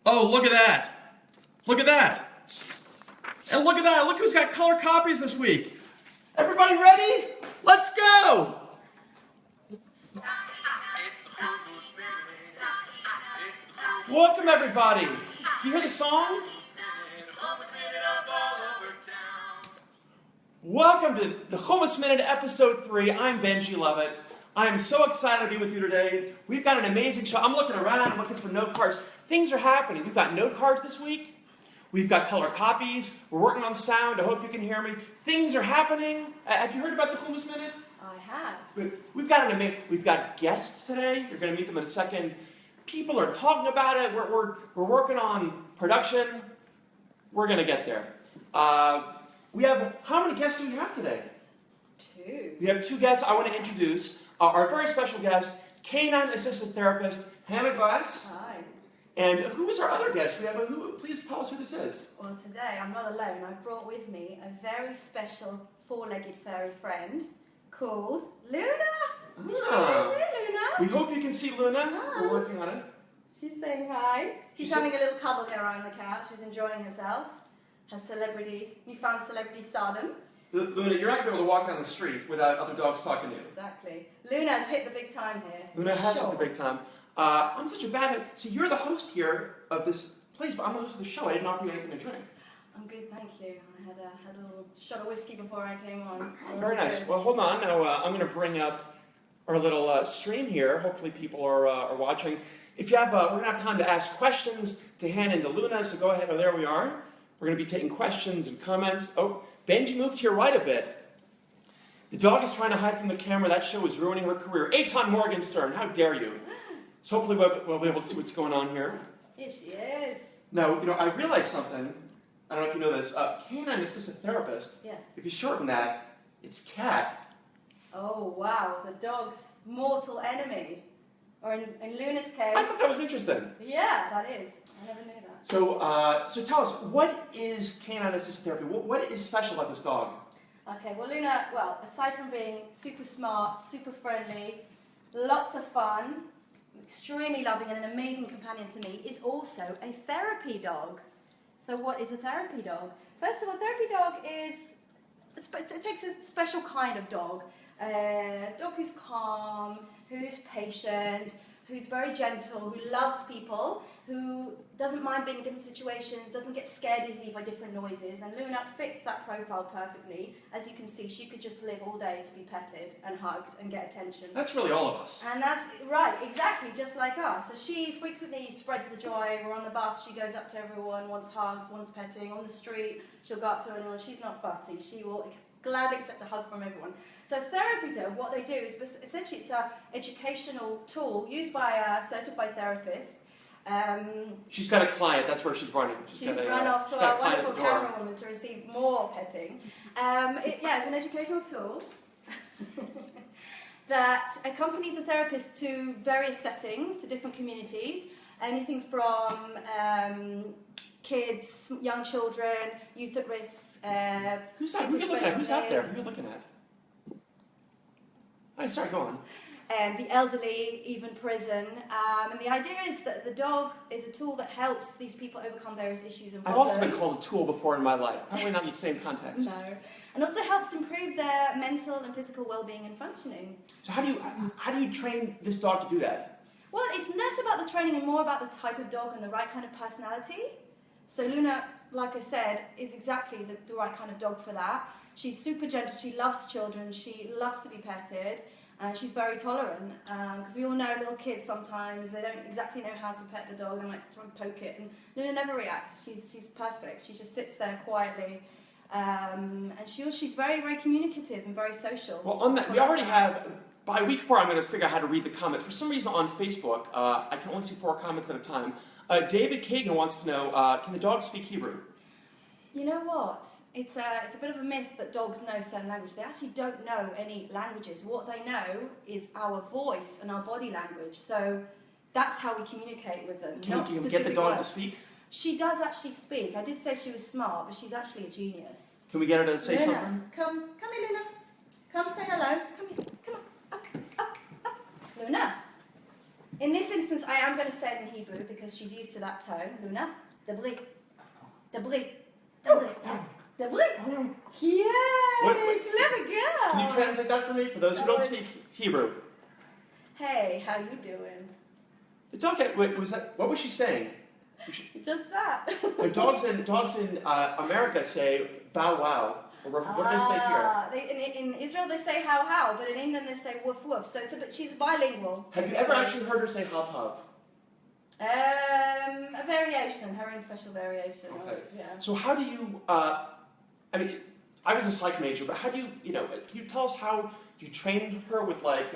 Oh, look at that. Look at that. And look at that. Look who's got color copies this week. Everybody ready? Let's go. Welcome, everybody. Do you hear the song? Welcome to the Chumus Minute, Episode 3. I'm Benji Lovitt. I am so excited to be with you today. We've got an amazing show. I'm looking around. I'm looking for note cards. Things are happening. We've got note cards this week. We've got color copies. We're working on sound. I hope you can hear me. Things are happening. Have you heard about the Chumus Minute? I have. We've got guests today. You're going to meet them in a second. People are talking about it. We're working on production. We're going to get there. We have, how many guests do we have today? 2. We have 2 guests I want to introduce. Our very special guest, canine-assisted therapist, Hannah Glass. Hi. And who is our other guest? Please tell us who this is. Well, today I'm not alone. I brought with me a very special 4-legged furry friend called Luna. She's here, Luna. We hope you can see Luna. Hi. We're working on it. She's saying hi. She's having a little cuddle here on the couch. She's enjoying herself. Her newfound celebrity stardom. Luna, you're not going to be able to walk down the street without other dogs talking to you. Exactly. Luna's hit the big time here. Luna has hit the big time. I'm such a bad... See, you're the host here of this place, but I'm the host of the show. I didn't offer you anything to drink. I'm good, thank you. I had a little shot of whiskey before I came on. Very nice. Well, hold on. Now I'm going to bring up our little stream here. Hopefully people are watching. If you have, we're going to have time to ask questions to Hannah and to Luna, so go ahead. Oh, there we are. We're going to be taking questions and comments. Oh, Benji moved to your right a bit. The dog is trying to hide from the camera. That show is ruining her career. Eitan Morgenstern, how dare you? So hopefully we'll be able to see what's going on here. Here she is. Now, I realized something. I don't know if you know this. Canine-assisted therapist. Yes. If you shorten that, it's cat. Oh, wow. The dog's mortal enemy. Or in Luna's case... I thought that was interesting. Yeah, that is. I never knew that. So tell us, what is canine-assisted therapy? What is special about this dog? Okay, well, Luna, aside from being super smart, super friendly, lots of fun, extremely loving and an amazing companion to me, is also a therapy dog. So what is a therapy dog? First of all, a therapy dog it takes a special kind of dog. A dog who's calm, who's patient, who's very gentle, who loves people, who doesn't mind being in different situations, doesn't get scared easily by different noises. And Luna fits that profile perfectly. As you can see, she could just live all day to be petted and hugged and get attention. That's really all of us. And that's right, exactly, just like us. So she frequently spreads the joy. We're on the bus, she goes up to everyone, wants hugs, wants petting. On the street, she'll go up to anyone. She's not fussy. She will gladly accept a hug from everyone. So therapy dog, what they do is essentially it's an educational tool used by a certified therapist. She's got a client, that's where she's running. She's run off to our wonderful camerawoman to receive more petting. It's an educational tool that accompanies the therapist to various settings, to different communities, anything from kids, young children, youth at risk. Who's out there? Who are you looking at? Oh, sorry, go on. The elderly, even prison. And the idea is that the dog is a tool that helps these people overcome various issues and problems. I've also been called a tool before in my life. Probably not in the same context. No. And also helps improve their mental and physical well-being and functioning. So how do you train this dog to do that? Well, it's less about the training and more about the type of dog and the right kind of personality. So Luna, like I said, is exactly the right kind of dog for that. She's super gentle, she loves children, she loves to be petted, and she's very tolerant. Because we all know little kids sometimes, they don't exactly know how to pet the dog, they might try and poke it, and Luna never reacts. She's perfect. She just sits there quietly. And she's very, very communicative and very social. Well, on that, we already have, by week 4, I'm going to figure out how to read the comments. For some reason on Facebook, I can only see 4 comments at a time. David Kagan wants to know, can the dog speak Hebrew? You know what? It's a bit of a myth that dogs know certain language. They actually don't know any languages. What they know is our voice and our body language. So that's how we communicate with them. Can we get the dog to speak? She does actually speak. I did say she was smart, but she's actually a genius. Can we get her to say Luna, something? Come here, Luna. Come say hello. Come here. Come on. Up. Luna. In this instance, I am going to say it in Hebrew because she's used to that tone. Luna, dabri, dabri, dabri, dabri. Yay! Clever girl. Can you translate that for me, for those who don't speak Hebrew? Hey, how you doing? It's okay. Wait, what was she saying? Just that. Dogs in America say bow wow. Or what do they say here? In Israel they say how, but in England they say woof woof. So she's bilingual. Have you ever actually heard her say hav hav? A variation, her own special variation. Okay. Yeah. So how do you? I mean, I was a psych major, but how do you? Can you tell us how you trained her with like?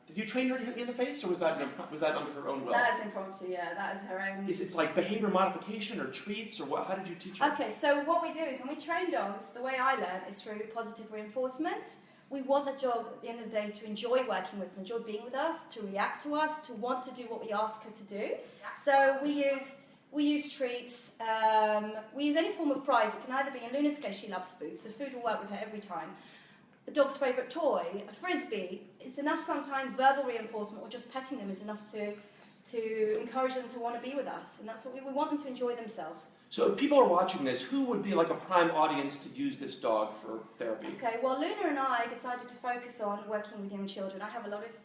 Did you train her to hit me in the face, or was that under her own will? That is impromptu. Yeah, that is her own. It's like behavior modification or treats or what? How did you teach her? Okay, so what we do is when we train dogs, the way I learn is through positive reinforcement. We want the dog at the end of the day to enjoy working with us, enjoy being with us, to react to us, to want to do what we ask her to do. So we use treats. We use any form of prize. It can either be, in Luna's case, she loves food, so food will work with her every time. The dog's favourite toy, a frisbee. It's enough sometimes verbal reinforcement or just petting them is enough to encourage them to want to be with us, and that's what we want them to enjoy themselves. So if people are watching this, who would be like a prime audience to use this dog for therapy? Okay, well, Luna and I decided to focus on working with young children. I have a lot of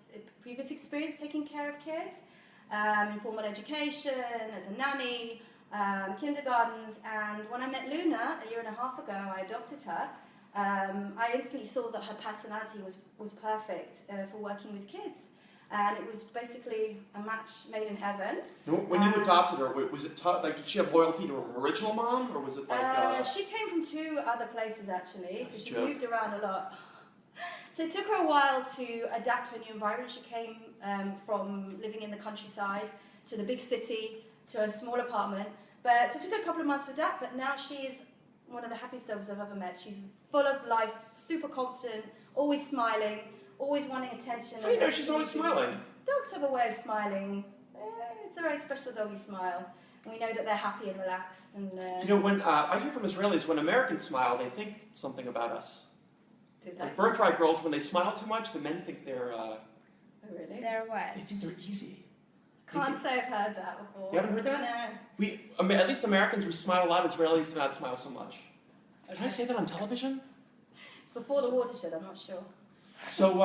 previous experience taking care of kids, in formal education, as a nanny, kindergartens, and when I met Luna a year and a half ago, I adopted her. I instantly saw that her personality was perfect for working with kids. And it was basically a match made in heaven. When you adopted her, was it tough? Like, did she have loyalty to her original mom, or was it like? She came from 2 other places actually, so she's joke. moved around a lot. So it took her a while to adapt to a new environment. She came from living in the countryside to the big city to a small apartment. But so it took her a couple of months to adapt. But now she is one of the happiest dogs I've ever met. She's full of life, super confident, always smiling, always wanting attention. How do you know she's always smiling? Dogs have a way of smiling. It's a very special doggy smile. And we know that they're happy and relaxed. And when I hear from Israelis, when Americans smile, they think something about us. do they? Like birthright girls, when they smile too much, the men think they're. Oh, really? They're They wet. think they're easy. Can't say I've heard that before. You haven't heard that? No. At least Americans, we smile a lot. Israelis do not smile so much. Can I say that on television? It's before the watershed, I'm not sure. So,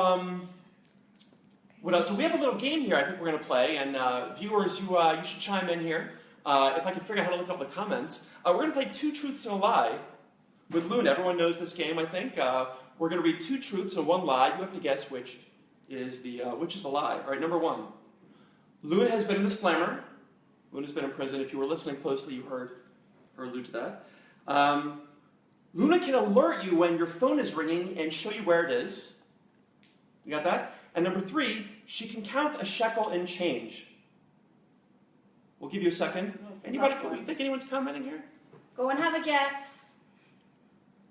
what else? So we have a little game here I think we're going to play, and viewers, you should chime in here. If I can figure out how to look up the comments. We're going to play 2 truths and a lie with Luna. Everyone knows this game, I think. We're going to read 2 truths and 1 lie. You have to guess which is the lie. All right, number 1. Luna has been in the slammer. Luna's been in prison. If you were listening closely, you heard her allude to that. Luna can alert you when your phone is ringing and show you where it is. You got that? And number 3, she can count a shekel in change. We'll give you a second. Anybody? You think anyone's commenting here? Go and have a guess.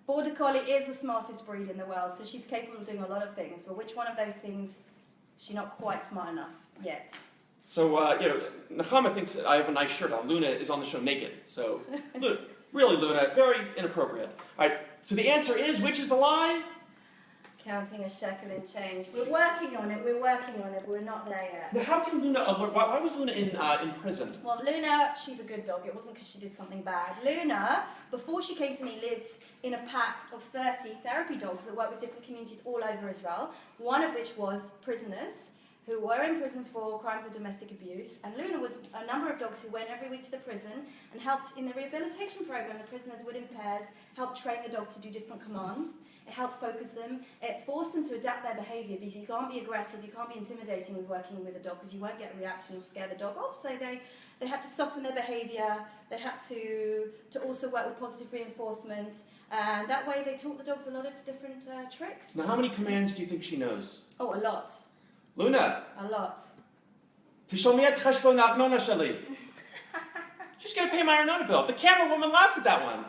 Border Collie is the smartest breed in the world, so she's capable of doing a lot of things. But which one of those things is she not quite smart enough yet? So, Nechama thinks I have a nice shirt on. Luna is on the show naked. So, really, Luna, very inappropriate. All right, so the answer is, which is the lie? Counting a shekel in change. We're working on it, but we're not there yet. Now, how can Luna alert? Why was Luna in prison? Well, Luna, she's a good dog. It wasn't because she did something bad. Luna, before she came to me, lived in a pack of 30 therapy dogs that work with different communities all over Israel, one of which was prisoners who were in prison for crimes of domestic abuse. And Luna was a number of dogs who went every week to the prison and helped in the rehabilitation program. The prisoners would in pairs help train the dog to do different commands. It helped focus them. It forced them to adapt their behaviour because you can't be aggressive, you can't be intimidating with working with a dog because you won't get a reaction or scare the dog off. So they had to soften their behaviour. They had to also work with positive reinforcement. And that way they taught the dogs a lot of different tricks. Now, how many commands do you think she knows? Oh, a lot. Luna. A lot. Tishlomi et cheshbon ha'arnona sheli. She's going to pay my Arnona bill. The camera woman laughed at that one.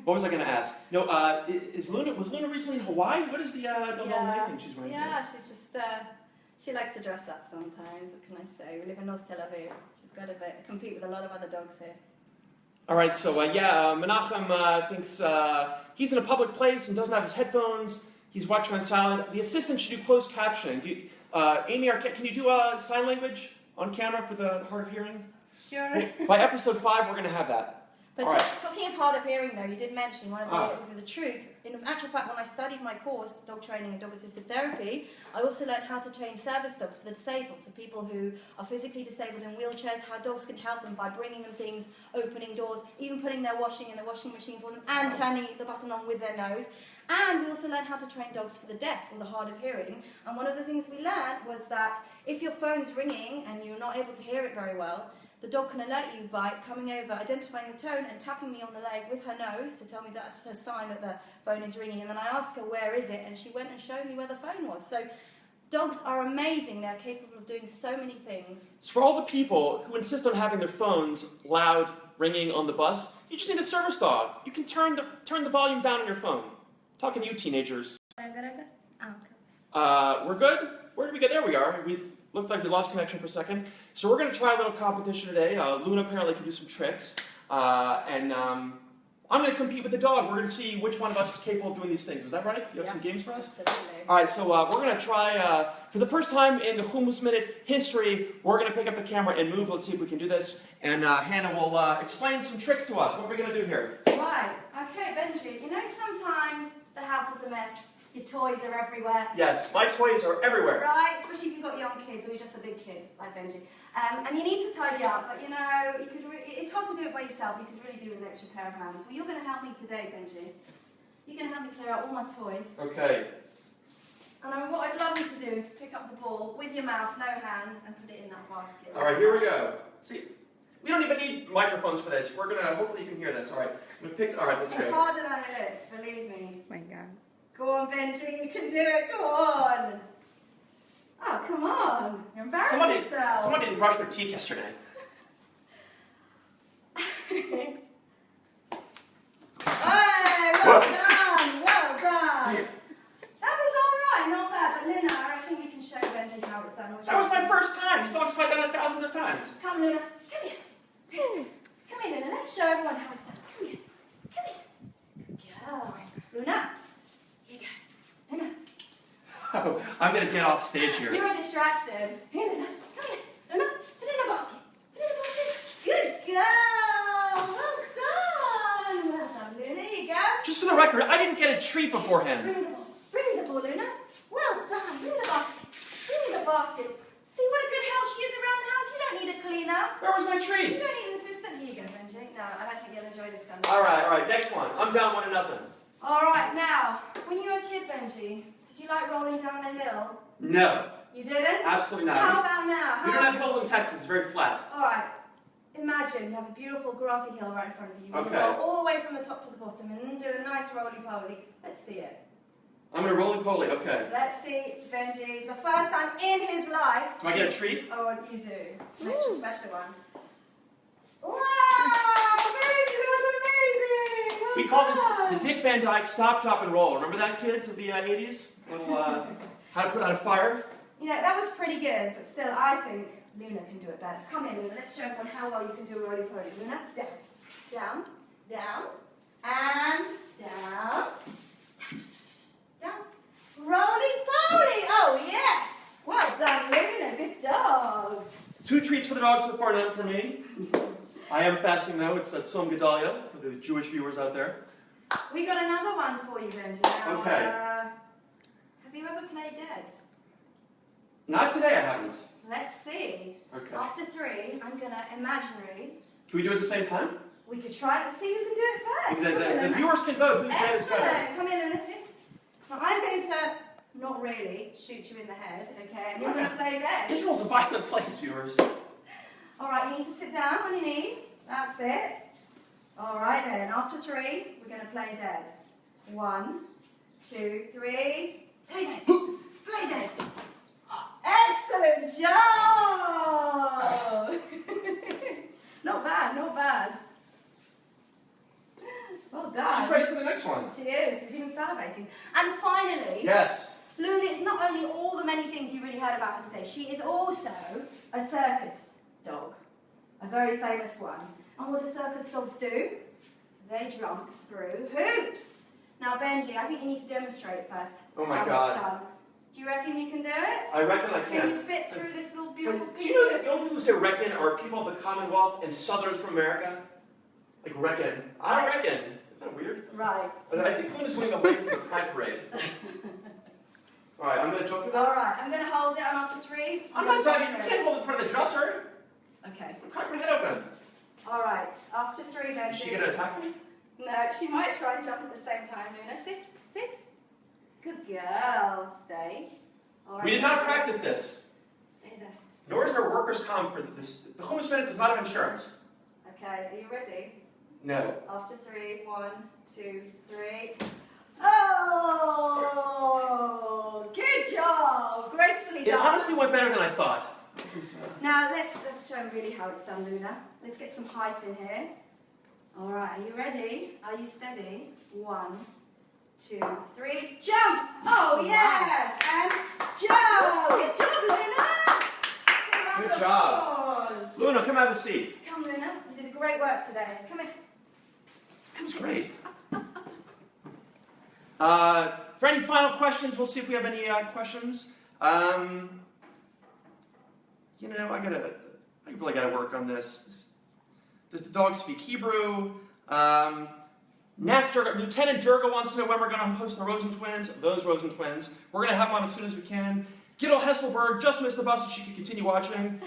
What was I going to ask? No, was Luna recently in Hawaii? What is the long leg thing she's wearing? Yeah, she's just, she likes to dress up sometimes. What can I say? We live in North Tel Aviv. She's got to compete with a lot of other dogs here. All right, so Menachem thinks he's in a public place and doesn't have his headphones. He's watching on silent. The assistant should do closed captioning. Amy, can you do sign language on camera for the hard of hearing? Sure. By episode 5, we're going to have that. But All right. talking of hard of hearing, though, you did mention one of the truth. In actual fact, when I studied my course, dog training and dog-assisted therapy, I also learned how to train service dogs for the disabled, so people who are physically disabled in wheelchairs, how dogs can help them by bringing them things, opening doors, even putting their washing in the washing machine for them, and turning the button on with their nose. And we also learned how to train dogs for the deaf or the hard of hearing. And one of the things we learned was that if your phone's ringing and you're not able to hear it very well, the dog can alert you by coming over, identifying the tone, and tapping me on the leg with her nose to tell me that's her sign that the phone is ringing. And then I asked her, where is it? And she went and showed me where the phone was. So dogs are amazing. They're capable of doing so many things. So for all the people who insist on having their phones loud, ringing on the bus, you just need a service dog. You can turn the volume down on your phone. Talking to you teenagers. We're good? Where did we get? There we are. We looked like we lost connection for a second. So we're going to try a little competition today. Luna apparently can do some tricks. And I'm going to compete with the dog. We're going to see which one of us is capable of doing these things. Is that right? You have some games for us? Absolutely. All right, so we're going to try, for the first time in the Chumus Minute history, we're going to pick up the camera and move. Let's see if we can do this. And Hannah will explain some tricks to us. What are we going to do here? Right. Okay, Benji. You know sometimes the house is a mess. Your toys are everywhere. Yes, my toys are everywhere. Right, especially if you've got young kids or you're just a big kid like Benji. And you need to tidy up, but you know, it's hard to do it by yourself. You could really do it with an extra pair of hands. Well, you're going to help me today, Benji. You're going to help me clear out all my toys. Okay. And what I'd love you to do is pick up the ball with your mouth, no hands, and put it in that basket. All right, here we go. See, we don't even need microphones for this. We're going to, hopefully you can hear this. All right, I'm going to pick, all right, let's go. It's harder than it is, believe me. My God. Go on, Benji, you can do it, go on. Oh, come on. You're embarrassing yourself. Someone didn't brush their teeth yesterday. Hey, well done, well done. That was all right, not bad. But Luna, I think we can show Benji how it's done. That was my first time. This dog's probably done it thousands of times. Come, Luna, come here. Come here, Luna, let's show everyone how it's done. Come here, come here. Good girl. Luna, here you go. Luna. Oh, I'm going to get off stage here. You're a distraction. Here, Luna, come here. Luna, put it in the basket. Put it in the basket. Good girl. Well done. Well done, Luna. Here you go. Just for the record, I didn't get a treat beforehand. Bring the ball. Bring the ball, Luna. Well done. Bring the basket. Bring the basket. See what a good help she is around the house. You don't need a cleaner. Where was my You treat? don't need an assistant. Here you go, Benji. No, I don't think you'll enjoy this gun. All right, next one. I'm down 1-0. All right, now, when you were a kid, Benji, did you like rolling down the hill? No, You didn't? absolutely not. How about now? We don't have hills in Texas. It's very flat. All right. Imagine you have a beautiful grassy hill right in front of you. Okay. You go all the way from the top to the bottom and then do a nice roly-poly. Let's see it. I'm going to roly-poly. Okay. Let's see Benji, the first time in his life. Do I get a treat? Oh, what you do. An extra special one. Wow! Benji, that's amazing! Well We call this done. the Dick Van Dyke Stop, Drop, and Roll. Remember that, kids, of the 80s? Little, how to put out a fire? You know, that was pretty good, but still, I think Luna can do it better. Come here, Luna. Let's show everyone how well you can do a roly-poly. Luna, down, down, down, and down, down. Roly-poly! Oh, yes! Well done, Luna. Good dog. 2 treats for the dog so far, none for me. I am fasting, though. It's at Tzom Gedalia, for the Jewish viewers out there. We got another one for you, Benji. Now, Okay. have you ever played dead? Not today, I haven't. Let's see. Okay. After 3, I'm going to imaginary. Can we do it at the same time? We could try to see who can do it first. The Come here, Luna. viewers can vote who's dead is better. Excellent. Come here, Luna, sit. Now, I'm going to, not really, shoot you in the head, okay? And you're going to play dead. Israel's a violent place, viewers. All right, you need to sit down on your knee. That's it. All right, then. After 3, we're going to play dead. 1, 2, 3. Play dead. Play dead. Excellent job! Not bad, not bad. Well done. She's ready for the next one. She is. She's even salivating. And finally, Yes. Luna is not only all the many things you really heard about her today, she is also a circus dog. A very famous one. And what do circus dogs do? They jump through hoops. Now, Benji, I think you need to demonstrate first. Oh my how God. it's done. Do you reckon you can do it? I reckon I Can you fit through this little beautiful Do piece? you know that the only people who say reckon are people of the Commonwealth and Southerners from America? Like reckon. I reckon. Isn't that weird? Right. But I think Luna's winning away from the pride parade. All right, I'm going to jump through that. All right, I'm going to hold it on after 3. I'm not talking. You can't hold it in front of the dresser. Okay. Crack my head open. All right, after 3 then. Is she going to attack me? No, she might try and jump at the same time, Luna. Sit, sit. Good girl. Stay. All right. We did not practice this. Stay there. Nor is there workers' comp for this. The Chumus Minute does not have insurance. Okay, are you ready? No. After 3, 1, 2, 3. Oh, good job. Gracefully It done. honestly went better than I thought. Now let's show them really how it's done, Luna. Let's get some height in here. All right, are you ready? Are you steady? 1, 2, 3, jump! Oh yes, and jump! Good job, Luna. Good job. Luna, come have a seat. Come, Luna. You did great work today. Come in. That's great. For any final questions, we'll see if we have any questions. You know, I really gotta work on this. Does the dog speak Hebrew? Lieutenant Durga wants to know when we're gonna host the Rosen twins. Those Rosen twins. We're gonna have them on as soon as we can. Gittel Hesselberg just missed the bus so she can continue watching.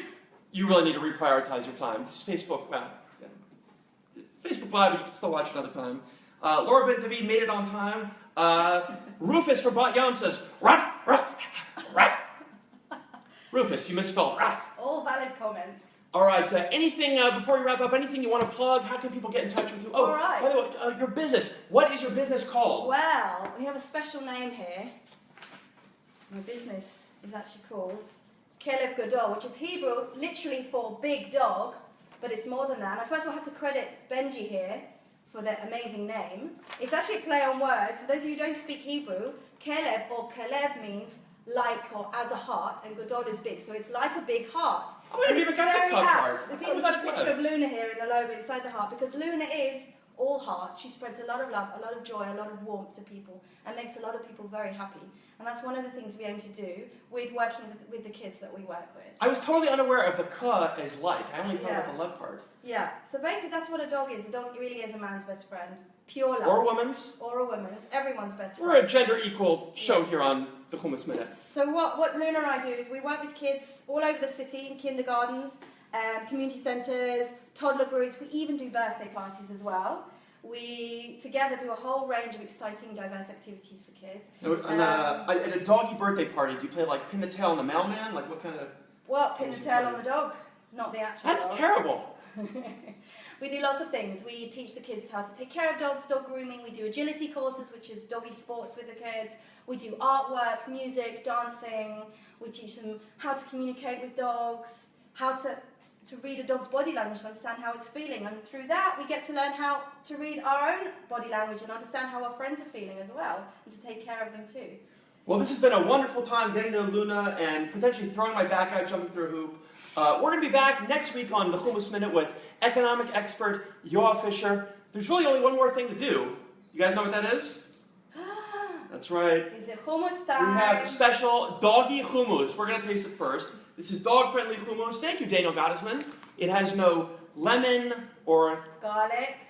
You really need to reprioritize your time. This is Facebook. Facebook Live, but you can still watch another time. Laura Ben David made it on time. Rufus from Bat Yam says, ruff, ruff, ruff. Rufus, you misspelled ruff. All valid comments. All right, anything, before we wrap up, anything you want to plug? How can people get in touch with you? Oh, all right. By the way, your business. What is your business called? Well, we have a special name here. My business is actually called Kelev Gadol, which is Hebrew literally for big dog, but it's more than that. And first of all, I have to credit Benji here for that amazing name. It's actually a play on words. For those of you who don't speak Hebrew, Kelev or Kelev means like or as a heart, and Gadol is big, so it's like a big heart. Oh, I didn't even get the club card. There's even got a picture of Luna here in the logo inside the heart, because Luna is all heart. She spreads a lot of love, a lot of joy, a lot of warmth to people, and makes a lot of people very happy. And that's one of the things we aim to do with working with the kids that we work with. I was totally unaware of the ka as like. I only thought about the love part. Yeah, so basically that's what a dog is. A dog really is a man's best friend. Pure love. Or a woman's. Or a woman's. Everyone's best friend. We're a gender equal show here on the Chumus Minute. So what Luna and I do is we work with kids all over the city in kindergartens, community centres, toddler groups. We even do birthday parties as well. We together do a whole range of exciting, diverse activities for kids. At a doggy birthday party, do you play like pin the tail on the mailman? Like what kind of... What? Pin the tail on the dog, not the actual That's dog. terrible. We do lots of things. We teach the kids how to take care of dogs, dog grooming. We do agility courses, which is doggy sports with the kids. We do artwork, music, dancing. We teach them how to communicate with dogs, how to read a dog's body language and understand how it's feeling. And through that, we get to learn how to read our own body language and understand how our friends are feeling as well, and to take care of them too. Well, this has been a wonderful time getting to know Luna and potentially throwing my back out, jumping through a hoop. We're going to be back next week on the Chumus Minute with economic expert Yoav Fisher. There's really only one more thing to do. You guys know what that is? That's right. Is it hummus time? We have special doggy hummus. We're going to taste it first. This is dog-friendly hummus. Thank you, Daniel Gottesman. It has no lemon or... garlic.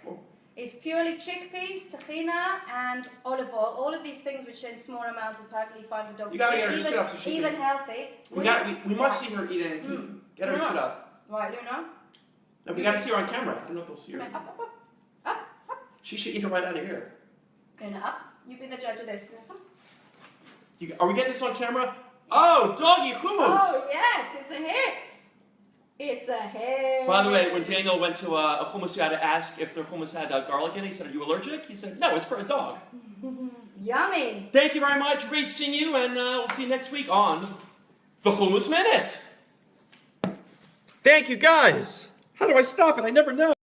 It's purely chickpeas, tahina, and olive oil. All of these things which are in small amounts are perfectly fine for dogs. You got to get her to sit up so she even can... healthy. We must see her eating. Get her to sit up. Right, Luna? No, we got to see her on camera. I don't know if they'll see her. Up, up, up, up, up. She should eat her right out of here. Luna, up. You be the judge of this. Are we getting this on camera? Oh, doggy hummus! Oh, yes, it's a hit. It's a hit. By the way, when Daniel went to a hummus, he had to ask if their hummus had garlic in it. He said, are you allergic? He said, no, it's for a dog. Yummy. Thank you very much. Great seeing you, and we'll see you next week on the Chumus Minute. Thank you, guys. How do I stop it? I never know.